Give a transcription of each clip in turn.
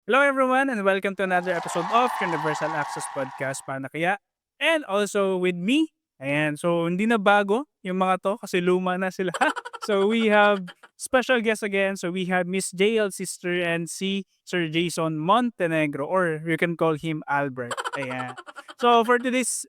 Hello everyone and welcome to another episode of Universal Access Podcast para na kaya. And also with me. Ayan, so hindi na bago yung mga to kasi luma na sila. So we have special guest again. So we have Miss JL Sister and si Sir Jason Montenegro or you can call him Albert. Ayan. So for today's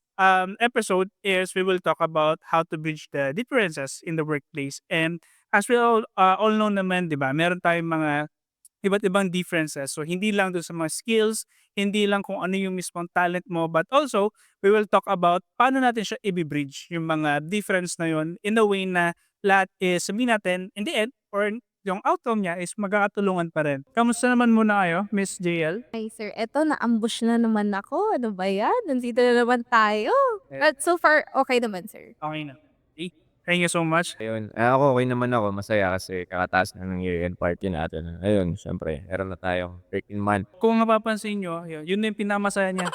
episode is we will talk about how to bridge the differences in the workplace. And as we all know naman, di ba, meron tayong mga iba't ibang differences. So, hindi lang dun sa mga skills, hindi lang kung ano yung mismong talent mo, but also, we will talk about paano natin siya i-bridge yung mga difference na yun in a way na lahat is sabihin natin, in the end, or yung outcome niya is magkakatulungan pa rin. Kamusta naman muna kayo, Miss JL? Hi sir, eto na-ambush na naman ako, ano ba 'yan? Nandito na naman tayo. Eh, But so far, okey naman sir. okay na. Okay. Thank you so much. Ayun, ako okey naman ako, masaya kasi kakataas na ng year-end party natin. Ayun, siyempre meron na tayong 13 month. Kung mapapansin nyo, yun na yung pinamasaya niya.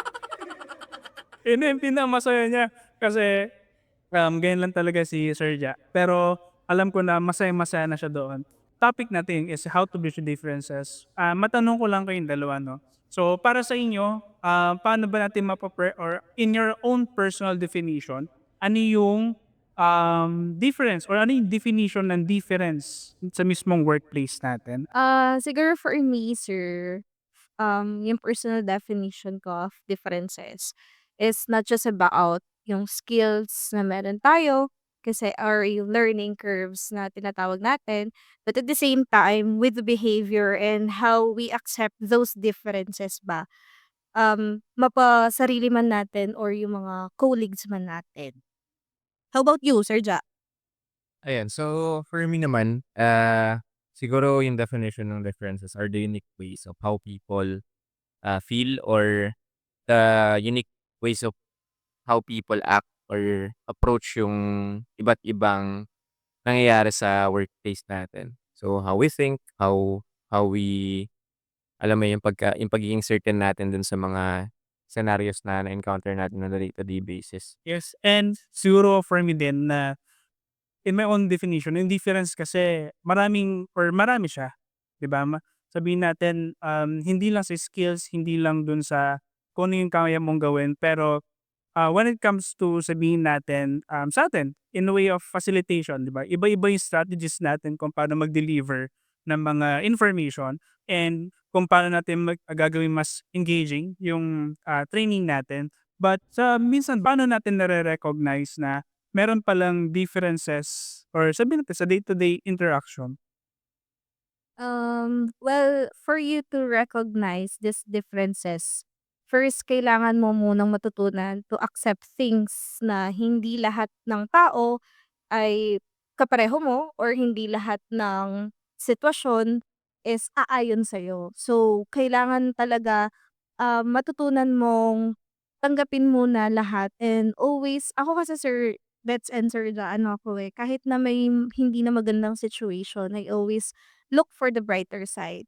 Yun na yung pinamasaya niya. Kasi ganyan lang talaga si Sir Ja. Pero alam ko na masaya-masaya na siya doon. Topic natin is how to bridge the differences. Matanong ko lang kayong dalawa, no? So, para sa inyo, paano ba natin or in your own personal definition, ano yung difference or ano yung definition ng difference sa mismong workplace natin? Siguro for me sir, yung personal definition ko of differences is not just about yung skills na meron tayo kasi or yung learning curves na tinatawag natin, but at the same time with the behavior and how we accept those differences ba, mapasarili man natin or yung mga colleagues man natin. How about you, Sir Ja? Ayan, so for me naman, siguro yung definition ng differences are the unique ways of how people, feel or the unique ways of how people act or approach yung iba't ibang nangyayari sa workplace natin. So, how we think, how we alam mo yung pagiging certain natin dun sa mga scenarios na na-encounter natin on a day-to-day basis. Yes, and siguro for me din na in my own definition, yung difference kasi marami siya, 'di ba? Sabihin natin, hindi lang sa skills, hindi lang dun sa kung ano yung kaya mong gawin, pero when it comes to sabihin natin, sa atin in a way of facilitation, 'di ba? Iba-iba yung strategies natin kung paano mag-deliver ng mga information and kung paano natin gagawin mas engaging yung, training natin. But sa minsan paano natin nare-recognize na meron palang differences or sabihin natin sa day-to-day interaction? Well, for you to recognize these differences, first kailangan mo munang matutunan to accept things na hindi lahat ng tao ay kapareho mo or hindi lahat ng sitwasyon is aayon sa'yo. So, kailangan talaga, matutunan mong tanggapin muna lahat and always ako kasi sir, let's answer the ano ako eh, kahit na may hindi na magandang situation, I always look for the brighter side.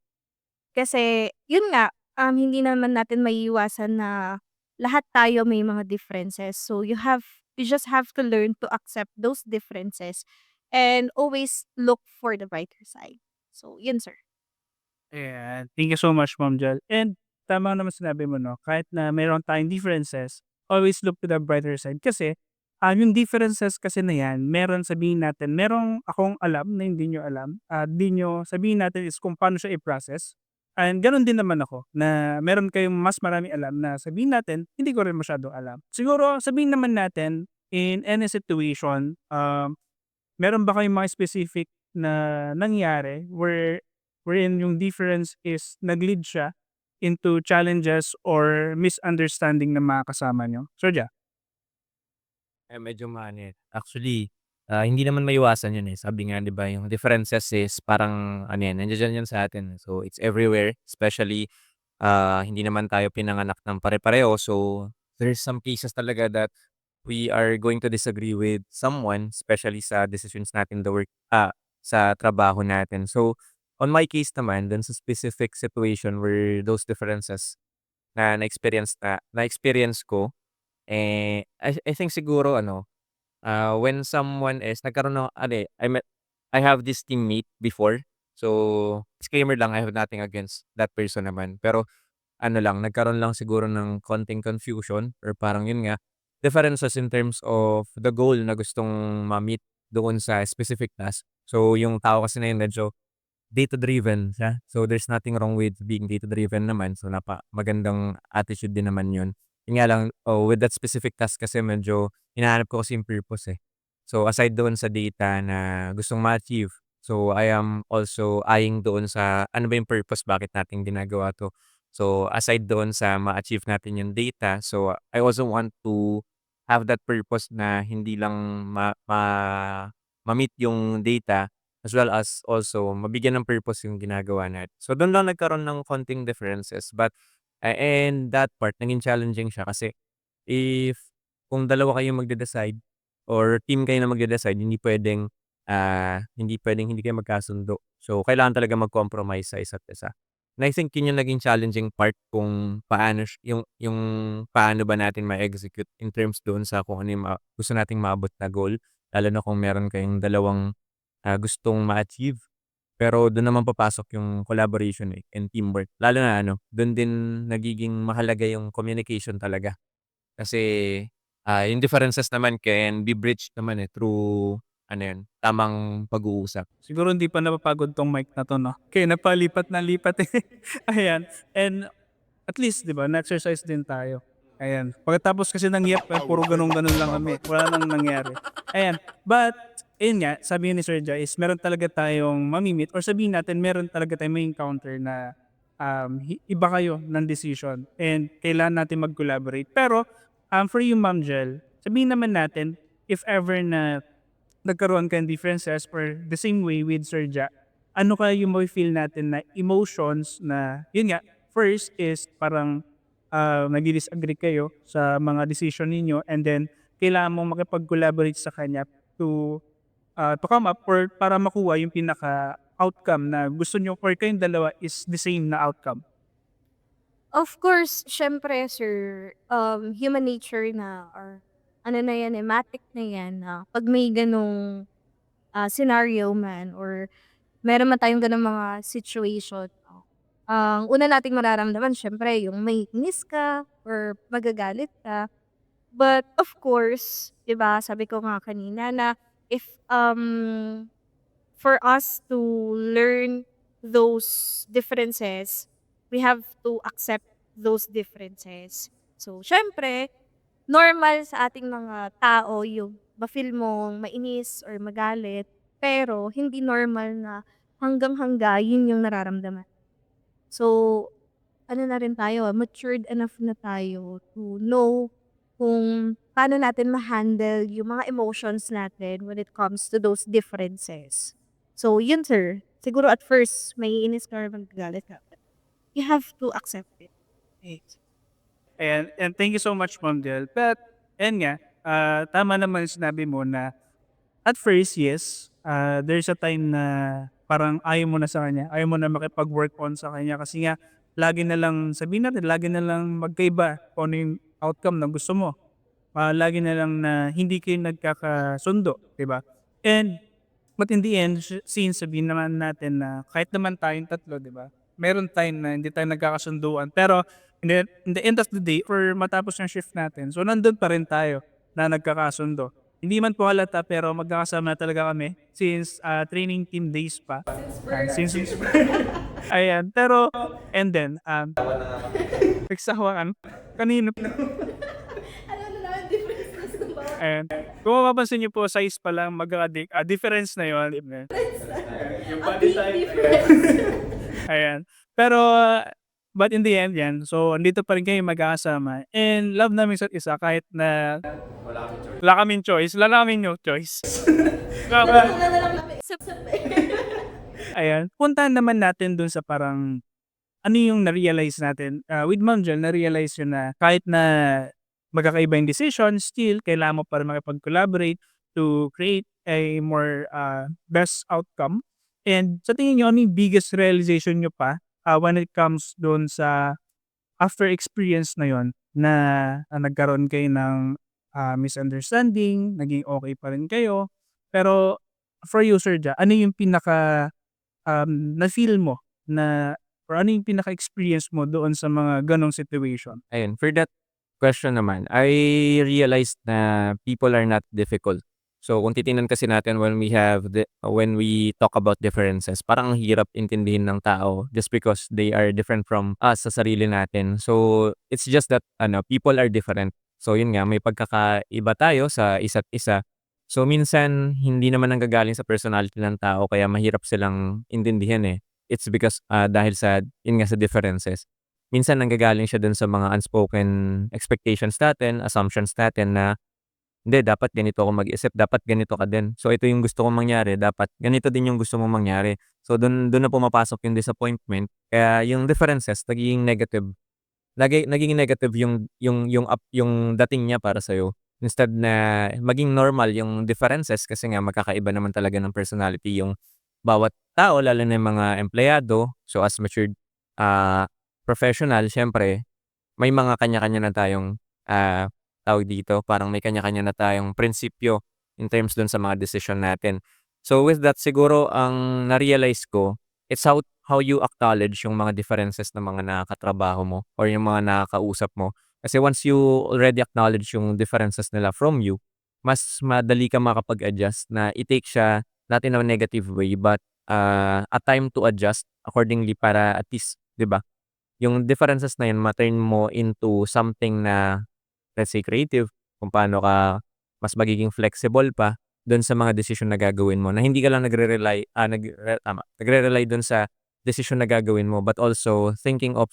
Kasi yun nga, hindi naman natin maiiwasan na lahat tayo may mga differences. So you just have to learn to accept those differences and always look for the brighter side. So yun sir. Ayan, thank you so much Ma'am Jel. And tama naman sinabi mo 'no, kahit na meron tayong differences, always look to the brighter side kasi, yung differences kasi na 'yan meron sabihin natin merong akong alam na hindi niyo alam, di niyo sabihin natin is kung paano siya i-process. And gano'n din naman ako na meron kayong mas maraming alam na sabihin natin hindi ko rin masyadong alam. Siguro sabihin naman natin in any situation, meron ba kayong mga specific na nangyari wherein yung difference is nag-lead siya into challenges or misunderstanding ng mga kasama niyo? Sir Ja? Medyo maano, actually, hindi naman maiwasan yun, eh. Sabi nga 'di ba yung differences is parang ano yan, nandiya-diyan yan sa atin, eh. So, it's everywhere, especially, hindi naman tayo pinanganak ng pare-pareho. So, there's some cases talaga that we are going to disagree with someone, especially sa decisions natin sa trabaho natin. So, on my case naman, dun sa specific situation where those differences na na-experience ko, I think siguro ano, when someone is nagkaroon ng ano, I have this teammate before. So, disclaimer lang, I have nothing against that person naman. Pero ano lang, nagkaroon lang siguro ng konting confusion or parang yun nga, differences in terms of the goal na gustong ma-meet doon sa specific task. So, yung tao kasi na yun medyo data-driven siya. So, there's nothing wrong with being data-driven naman. So, magandang attitude din naman yun. Yun nga lang, with that specific task kasi medyo hinahanap ko kasi yung purpose eh. So, aside doon sa data na gustong ma-achieve, so I am also eyeing doon sa ano ba yung purpose, bakit natin ginagawa 'to. So, aside doon sa ma-achieve natin yung data, so I also want to have that purpose na hindi lang ma-meet yung data as well as also mabigyan ng purpose yung ginagawa natin. So, dun lang nagkaroon ng konting differences but, and that part naging challenging siya kasi if kung dalawa kayong magde-decide or team kayo na magde-decide hindi puwedeng hindi kayo magkasundo. So, kailangan talaga mag-compromise sa isa't isa. And I think yun yung naging challenging part kung paano yung paano ba natin ma-execute in terms doon sa kung ano yung gusto nating maabot na goal. Lalo na kung meron kayong dalawang, gustong ma-achieve. Pero dun naman papasok yung collaboration, eh, and teamwork. Lalo na ano, dun din nagiging mahalaga yung communication talaga. Kasi, yung differences naman can be bridged naman, eh, through ano yun, tamang pag-uusap. Siguro hindi pa napapagod 'tong mic na 'to 'no? Kaya napalipat na lipat, eh. Ayan, and at least 'di ba na-exercise din tayo. Ayan, pagkatapos kasi ng yep, puro gano'n-gano'n lang kami, wala nang nangyari. Ayan, but ayun nga, sabi ni Sir Jai is meron talaga tayong mami-meet or sabihin natin meron talaga tayong ma-encounter na, iba kayo ng decision and kailangan natin mag-collaborate. Pero, for you Ma'am Jel, sabihin naman natin if ever na nagkaroon kayong differences or the same way with Sir Ja, ano kaya yung mafe-feel natin na emotions na, yun nga, first is parang nagdi-disagree kayo sa mga decision ninyo and then kailangan mong makipag-collaborate sa kanya to come up or para makuha yung pinaka-outcome na gusto nyo or kayong dalawa is the same na outcome. Of course, siyempre sir, human nature na or ano na yan, matic na yan na 'pag may gano'ng, scenario man or meron man tayong gano'ng mga situation, ang una nating mararamdaman siyempre yung maiinis ka or magagalit ka. But of course, 'di ba, sabi ko nga kanina na if, for us to learn those differences, we have to accept those differences. So, siyempre, normal sa ating mga tao yung ma-feel mong mainis or magalit, pero hindi normal na hanggang-hangga yun yung nararamdaman. So, ano na rin tayo, matured enough na tayo to know kung paano natin ma-handle yung mga emotions natin when it comes to those differences. So, yun sir. Siguro at first, maiinis ka or magagalit ka. You have to accept it. And thank you so much Ma'am Jel. But, and nga, tama naman yung sinabi mo na at first, yes, there's a time na parang ayaw mo na sa kanya, ayaw mo na makipag-work on sa kanya kasi nga lagi na lang sabihin natin, lagi na lang magkaiba kung ano yung outcome na gusto mo. Lagi na lang na hindi kayo nagkakasundo, 'di ba? And but in the end, since sabihin naman natin na kahit naman tayong tatlo, 'di ba? Meron time na hindi tayo nagkakasunduan pero in the end of the day or matapos yung shift natin, so nandun pa rin tayo na nagkakasundo. Hindi man po halata pero magkakasama talaga kami since training team days pa. Since ayan, pero and then nagsawa kanino ayan. Kung mapapansin niyo po size pa lang difference na yun. Yung body type. Ayan. Pero but in the end yan, so andito pa rin kayo magkakasama and love namin isa't isa kahit na wala kaming choice. Wala namin no choice. Kaka ayan, puntahan naman natin dun sa parang ano yung na-realize natin, with Ma'am Jel na-realize yun na kahit na magkakaiba yung decision, still kailangan mo pa rin makipag-collaborate to create a more, best outcome. And sa tingin niyo, ano yung biggest realization niyo pa, when it comes dun sa after experience na yun na, nagkaroon kayo ng, misunderstanding, naging okay pa rin kayo. Pero for you Sir Ja, ano yung pinaka na-feel mo na or ano yung pinaka-experience mo doon sa mga ganong situation? Ayun, for that question naman, I realized na people are not difficult. So, kung titingnan kasi natin when we talk about differences, parang ang hirap intindihin ng tao just because they are different from us sa sarili natin. So, it's just that people are different. So, yun nga, may pagkakaiba tayo sa isa't isa. So, minsan hindi naman nanggagaling sa personality ng tao kaya mahirap silang intindihin eh. It's because dahil sa yun nga sa differences. Minsan nanggagaling siya dun sa mga unspoken expectations natin, assumptions natin na, "Hindi, dapat ganito ako mag-isip, dapat ganito ka din. So, ito yung gusto kong mangyari, dapat ganito din yung gusto mong mangyari." So, dun na pumapasok yung disappointment, kaya yung differences nagiging negative. Nagiging negative yung dating niya para sa'yo. Instead na maging normal yung differences kasi nga magkakaiba naman talaga ng personality yung bawat tao lalo na yung mga empleyado. So, as matured, ah, professional siyempre may mga kanya-kanya na tayong, tawag dito, parang may kanya-kanya na tayong prinsipyo in terms dun sa mga desisyon natin. So, with that siguro ang na-realize ko, it's how you acknowledge yung mga differences ng mga nakakatrabaho mo or yung mga nakakausap mo. Kasi once you already acknowledge yung differences nila from you, mas madali ka makapag-adjust na i-take siya not in a negative way but, a time to adjust accordingly para at least, 'di ba, yung differences na yun ma-turn mo into something na, let's say creative, kung paano ka mas magiging flexible pa dun sa mga desisyon na gagawin mo na hindi ka lang nagre-rely dun sa desisyon na gagawin mo but also thinking of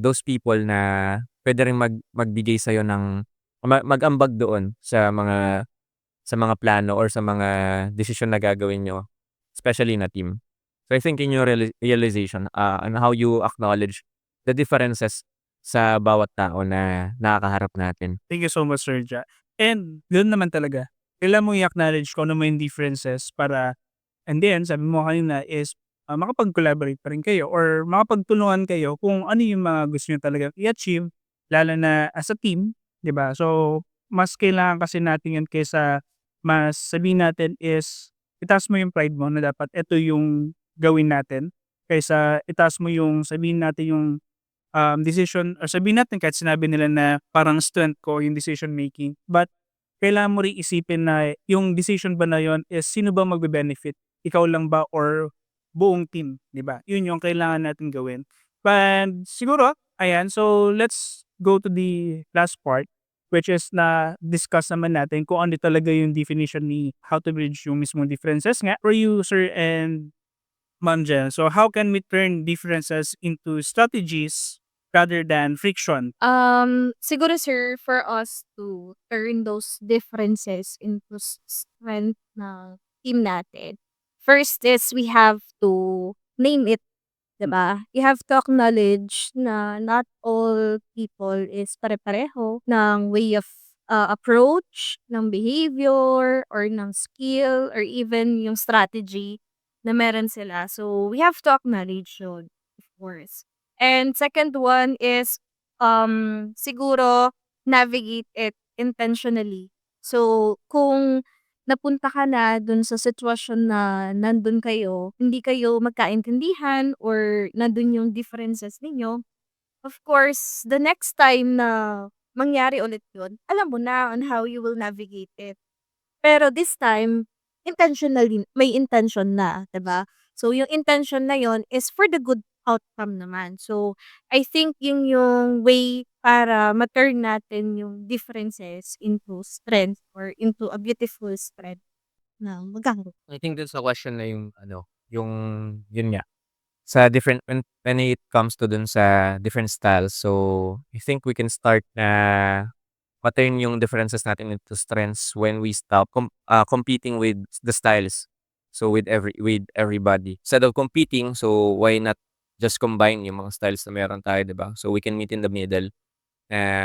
those people na puwede ring magbigay sa'yo ng mag-ambag doon sa mga plano or sa mga desisyon na gagawin niyo, especially na team. So, I think in your realization, on how you acknowledge the differences sa bawat tao na nakakaharap natin. Thank you so much, Sir Ja. And doon naman talaga, kailangan mong i-acknowledge kung ano man yung differences para and then sabi mo kanina is, makapag-collaborate pa rin kayo or makapagtulungan kayo kung ano yung mga gusto niyo talagang i-achieve lalo na as a team, 'di ba? So, mas kailangan kasi natin 'yan kaysa mas sabihin natin is itaas mo yung pride mo na dapat eto yung gawin natin kaysa itaas mo yung sabihin natin yung decision or sabihin natin kahit sinabi nila na parang strength ko yung decision making. But kailangan mo rin isipin na yung decision ba na yun is sino ba magbe-benefit? Ikaw lang ba or buong team, 'di ba? Yun yung kailangan natin gawin. And siguro, ayan, so let's go to the last part which is na discuss naman natin kung ano talaga yung definition ni how to bridge yung mismong differences nga for you, sir, and Ma'am Jen. So how can we turn differences into strategies rather than friction? Siguro sir, for us to turn those differences into strength ng team natin, first is we have to name it, 'di ba? You have to acknowledge na not all people is pare-pareho ng way of, approach, ng behavior, or ng skill, or even yung strategy na meron sila. So, we have to acknowledge yun, of course. And second one is, siguro navigate it intentionally. So, kung napunta ka na dun sa sitwasyon na nandun kayo, hindi kayo magkaintindihan or nandun yung differences ninyo, of course, the next time na mangyari ulit yun, alam mo na on how you will navigate it. Pero this time, intentionally, may intention na, 'di ba? So, yung intention na yon is for the good outcome naman. So, I think yung way para ma-turn natin yung differences into strength or into a beautiful strength na magkakaroon. I think dun sa question na yung yun nga, sa different when it comes to dun sa different styles, so I think we can start na ma-turn yung differences natin into strengths when we stop competing with the styles. So with everybody. Instead of competing, so why not just combine yung mga styles na meron tayo, 'di ba? So we can meet in the middle,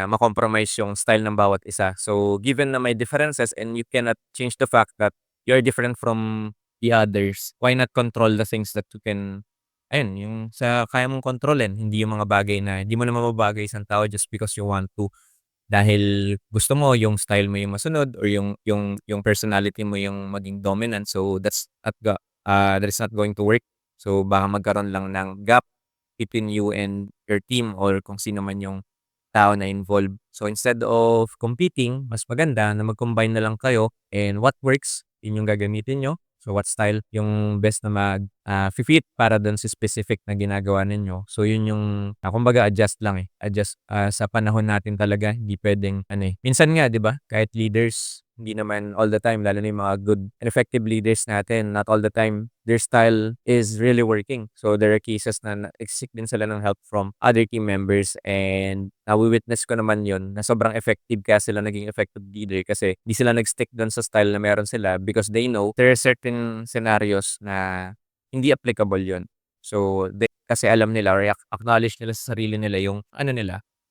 ma-compromise yung style ng bawat isa. So given na may differences and you cannot change the fact that you're different from the others, why not control the things that you can ayun, yung sa kaya mong kontrolin, hindi yung mga bagay na hindi mo naman mababagay isang tao just because you want to. Dahil gusto mo yung style mo yung masunod or yung personality mo yung maging dominant. So that's that is not going to work. So, baka magkaroon lang ng gap between you and your team or kung sino man yung tao na involved. So, instead of competing, mas maganda na mag-combine na lang kayo and what works, yun yung gagamitin nyo. So, what style yung best na fit para dun sa specific na ginagawa ninyo. So, yun yung, kumbaga, adjust lang eh. Adjust sa panahon natin talaga. Hindi pwedeng, minsan nga, di ba? Kahit leaders, hindi naman all the time, lalo na yung mga good and effective leaders natin, not all the time, their style is really working. So, there are cases na nag-seek din sila ng help from other team members and nawi-witness ko naman yun na sobrang effective kaya sila naging effective leader kasi di sila nag-stick doon sa style na meron sila because they know there are certain scenarios na hindi applicable yun. So, kasi alam nila or acknowledge nila sa sarili nila yung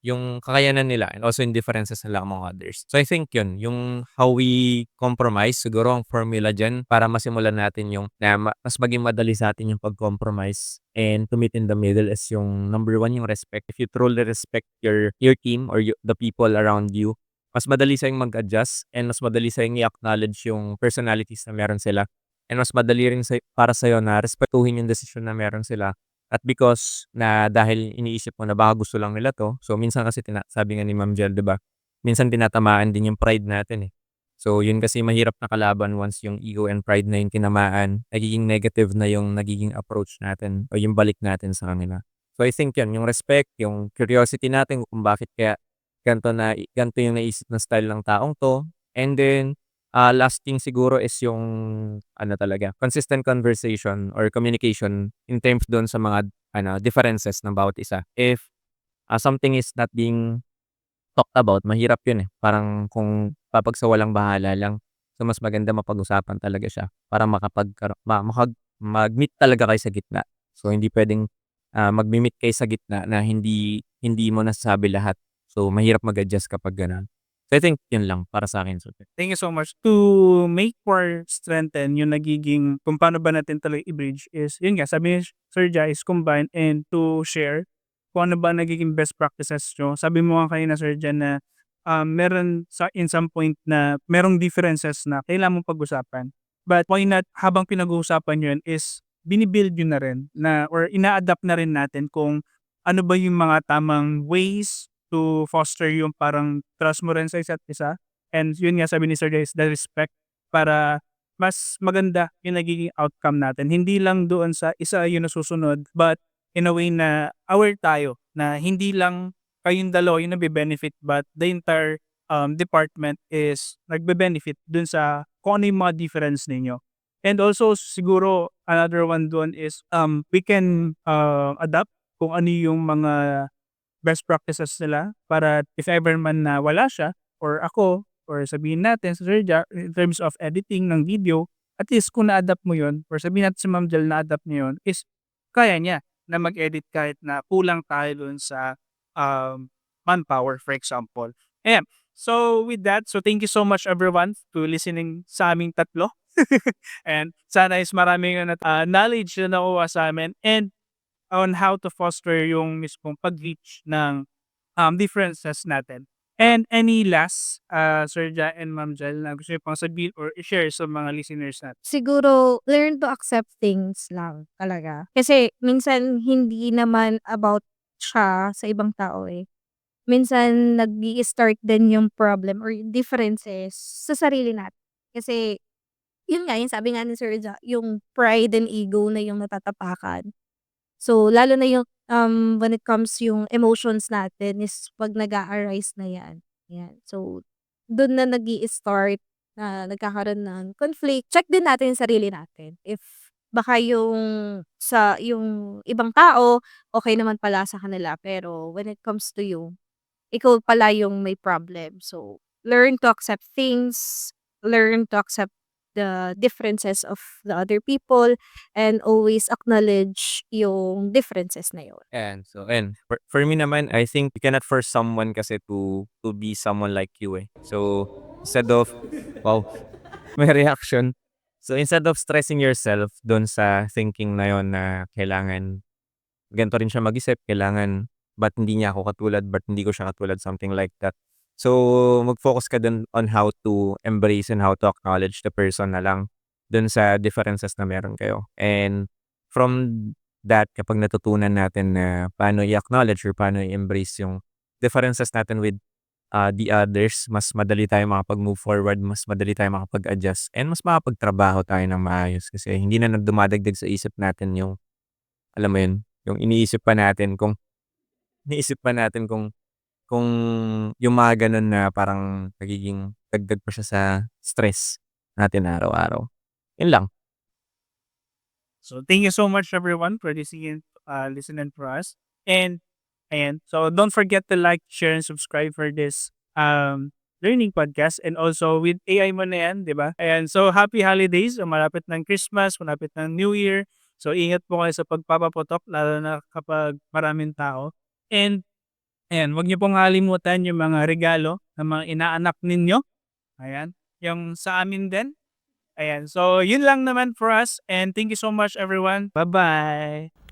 yung kakayanan nila and also yung differences nila among others. So, I think yun, yung how we compromise, siguro ang formula dyan para masimulan natin yung na mas maging madali sa atin yung pag-compromise and to meet in the middle is yung number one, yung respect. If you truly respect your team or the people around you, mas madali sa'yong mag-adjust and mas madali sa'yong i-acknowledge yung personalities na meron sila. And mas madali rin para sa'yo na respetuhin yung desisyon na meron sila. At because na dahil iniisip mo na baka gusto lang nila 'to, so minsan kasi sabi nga ni Ma'am Jel, 'di ba? Minsan tinatamaan din yung pride natin, eh. So yun kasi mahirap na kalaban once yung ego and pride na yung tinamaan, nagiging negative na yung nagiging approach natin o yung balik natin sa kanila. So I think yun, yung respect, yung curiosity natin kung bakit kaya ganito yung naisip na style ng taong 'to. And then, last thing siguro is yung talaga, consistent conversation or communication in terms dun sa mga differences ng bawat isa. If something is not being talked about, mahirap yun eh. Parang kung papagsawalang bahala lang. So mas maganda mapag-usapan talaga siya para mag-meet talaga kayo sa gitna. So hindi pwedeng mag-meet kayo sa gitna na hindi mo nasasabi lahat. So mahirap mag-adjust kapag ganun. So I think yun lang para sa akin. So, Thank you so much. To make or strengthen yung nagiging kung paano ba natin talaga i-bridge is, yun nga, sabi ni Sir Jai is combine and to share kung ano ba nagiging best practices nyo. Sabi mo nga kanina, Sir Jai, na meron in some point na merong differences na kailangan mong pag-usapan. But why not, habang pinag-uusapan yun is binibuild yun na rin na, or ina-adapt na rin natin kung ano ba yung mga tamang ways to foster yung parang trust mo rin sa isa't isa. And yun nga sabi ni Sir Jai is the respect para mas maganda yung nagiging outcome natin. Hindi lang doon sa isa yung nasusunod, but in a way na aware tayo na hindi lang kayong dalawa yung nabe-benefit but the entire department is nagbe-benefit dun sa kung ano yung mga difference ninyo. And also siguro another one doon is we can adapt kung ano yung mga best practices nila para if ever man na wala siya or ako or sabihin natin sa Sir Ja, in terms of editing ng video, at least kung na-adapt mo yun or sabihin natin si Ma'am Jel na-adapt niya yun is kaya niya na mag-edit kahit na kulang tayo dun sa manpower, for example. Ayan. So with that, so thank you so much everyone to listening sa aming tatlo. And sana is maraming knowledge na nakuha sa amin and on how to foster yung mismong pag-reach ng differences natin. And any last, Sir Ja and Ma'am Jel, na gusto niyo pang sabihin or i-share sa mga listeners natin? Siguro, learn to accept things lang talaga. Kasi minsan hindi naman about siya sa ibang tao eh. Minsan nag-i-start din yung problem or yung differences sa sarili natin. Kasi, yun nga, yung sabi nga ni Sir Ja, yung pride and ego na yung natatapakan. So, lalo na yung when it comes yung emotions natin is 'pag nag-a-arise na yan, yan. So, dun na nag-i-start na nagkakaroon ng conflict. Check din natin yung sarili natin if baka yung ibang tao, okay naman pala sa kanila pero when it comes to you, ikaw pala yung may problem. So, learn to accept things, learn to accept the differences of the other people, and always acknowledge yung differences na yun. and so for me naman, I think you cannot force someone kasi to be someone like you eh. So instead of wow, may reaction. So instead of stressing yourself doon sa thinking na yon na kailangan ganito rin siya mag-isip, kailangan ba't hindi niya ako katulad, ba't hindi ko siya katulad, something like that. So mag-focus ka dun on how to embrace and how to acknowledge the person na lang. dun sa differences na meron kayo. And from that, kapag natutunan natin na paano i-acknowledge or paano i-embrace yung differences natin with the others, mas madali tayong makapag-move forward, mas madali tayong makapag-adjust, and mas makapagtrabaho tayo ng maayos. Kasi hindi na dumadagdag sa isip natin yung, alam mo yun, yung iniisip pa natin kung yung mga ganun na parang nagiging dagdag pa siya sa stress natin araw-araw. Yun lang. So thank you so much everyone for listening for us. And ayan, so don't forget to like, share, and subscribe for this learning podcast. And also with AI mo na yan, di ba? Ayan, so happy holidays. So, malapit ng Christmas, malapit ng New Year. So ingat po kayo sa pagpapaputok, lalo na kapag maraming tao. And ayan, wag niyo pong kalimutan yung mga regalo ng mga inaanak ninyo. Ayan, yung sa amin din. Ayan, so yun lang naman for us, and thank you so much everyone. Bye-bye.